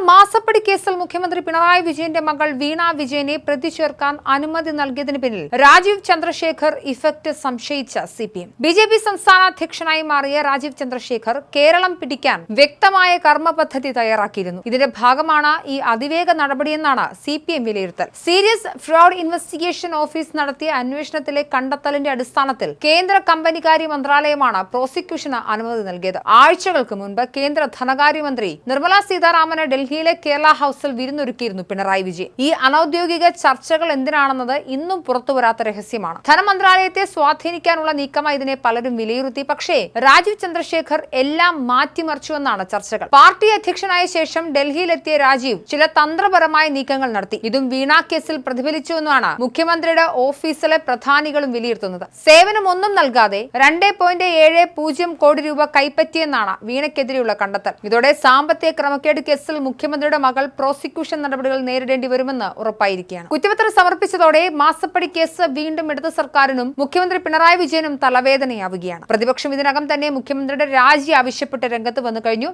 മാസപ്പടി കേസിൽ മുഖ്യമന്ത്രി പിണറായി വിജയന്റെ മകൾ വീണ വിജയനെ പ്രതി ചേർക്കാൻ അനുമതി നൽകിയതിന് പിന്നിൽ രാജീവ് ചന്ദ്രശേഖർ ഇഫക്ട് സംശയിച്ച സിപിഎം. ബിജെപി സംസ്ഥാന അധ്യക്ഷനായി മാറിയ രാജീവ് ചന്ദ്രശേഖർ കേരളം പിടിക്കാൻ വ്യക്തമായ കർമ്മ പദ്ധതി തയ്യാറാക്കിയിരുന്നു. ഇതിന്റെ ഭാഗമാണ് ഈ അതിവേഗ നടപടിയെന്നാണ് സിപിഎം വിലയിരുത്തൽ. സീരിയസ് ഫ്രോഡ് ഇൻവെസ്റ്റിഗേഷൻ ഓഫീസ് നടത്തിയ അന്വേഷണത്തിലെ കണ്ടെത്തലിന്റെ അടിസ്ഥാനത്തിൽ കേന്ദ്ര കമ്പനികാര്യ മന്ത്രാലയമാണ് പ്രോസിക്യൂഷന് അനുമതി നൽകിയത്. ആഴ്ചകൾക്ക് മുൻപ് കേന്ദ്ര ധനകാര്യമന്ത്രി നിർമ്മല സീതാരാമന് ഡൽഹിയിലെ കേരള ഹൌസിൽ വിരുന്നൊരുക്കിയിരുന്നു പിണറായി വിജയൻ. ഈ അനൌദ്യോഗിക ചർച്ചകൾ എന്തിനാണെന്നത് ഇന്നും പുറത്തുവരാത്ത രഹസ്യമാണ്. ധനമന്ത്രാലയത്തെ സ്വാധീനിക്കാനുള്ള നീക്കമായി ഇതിനെ പലരും വിലയിരുത്തി. പക്ഷേ രാജീവ് ചന്ദ്രശേഖർ എല്ലാം മാറ്റിമറിച്ചുവെന്നാണ് ചർച്ചകൾ. പാർട്ടി അധ്യക്ഷനായ ശേഷം ഡൽഹിയിലെത്തിയ രാജീവ് ചില തന്ത്രപരമായ നീക്കങ്ങൾ നടത്തി. ഇതും വീണ കേസിൽ പ്രതിഫലിച്ചുവെന്നാണ് മുഖ്യമന്ത്രിയുടെ ഓഫീസിലെ പ്രധാനികളും വിലയിരുത്തുന്നത്. സേവനമൊന്നും നൽകാതെ 2.70 കോടി രൂപ കൈപ്പറ്റിയെന്നാണ് വീണയ്ക്കെതിരെയുള്ള കണ്ടെത്തൽ. ഇതോടെ സാമ്പത്തിക ക്രമക്കേട് കേസിൽ മുഖ്യമന്ത്രിയുടെ മകൾ പ്രോസിക്യൂഷൻ നടപടികൾ നേരിടേണ്ടി വരുമെന്ന് ഉറപ്പായിരിക്കുകയാണ്. കുറ്റപത്രം സമർപ്പിച്ചതോടെ മാസപ്പടി കേസ് വീണ്ടും ഇടത് സർക്കാരിനും മുഖ്യമന്ത്രി പിണറായി വിജയനും തലവേദനയാവുകയാണ്. പ്രതിപക്ഷം ഇതിനകം തന്നെ മുഖ്യമന്ത്രിയുടെ രാജി ആവശ്യപ്പെട്ട് രംഗത്ത് വന്നു കഴിഞ്ഞു.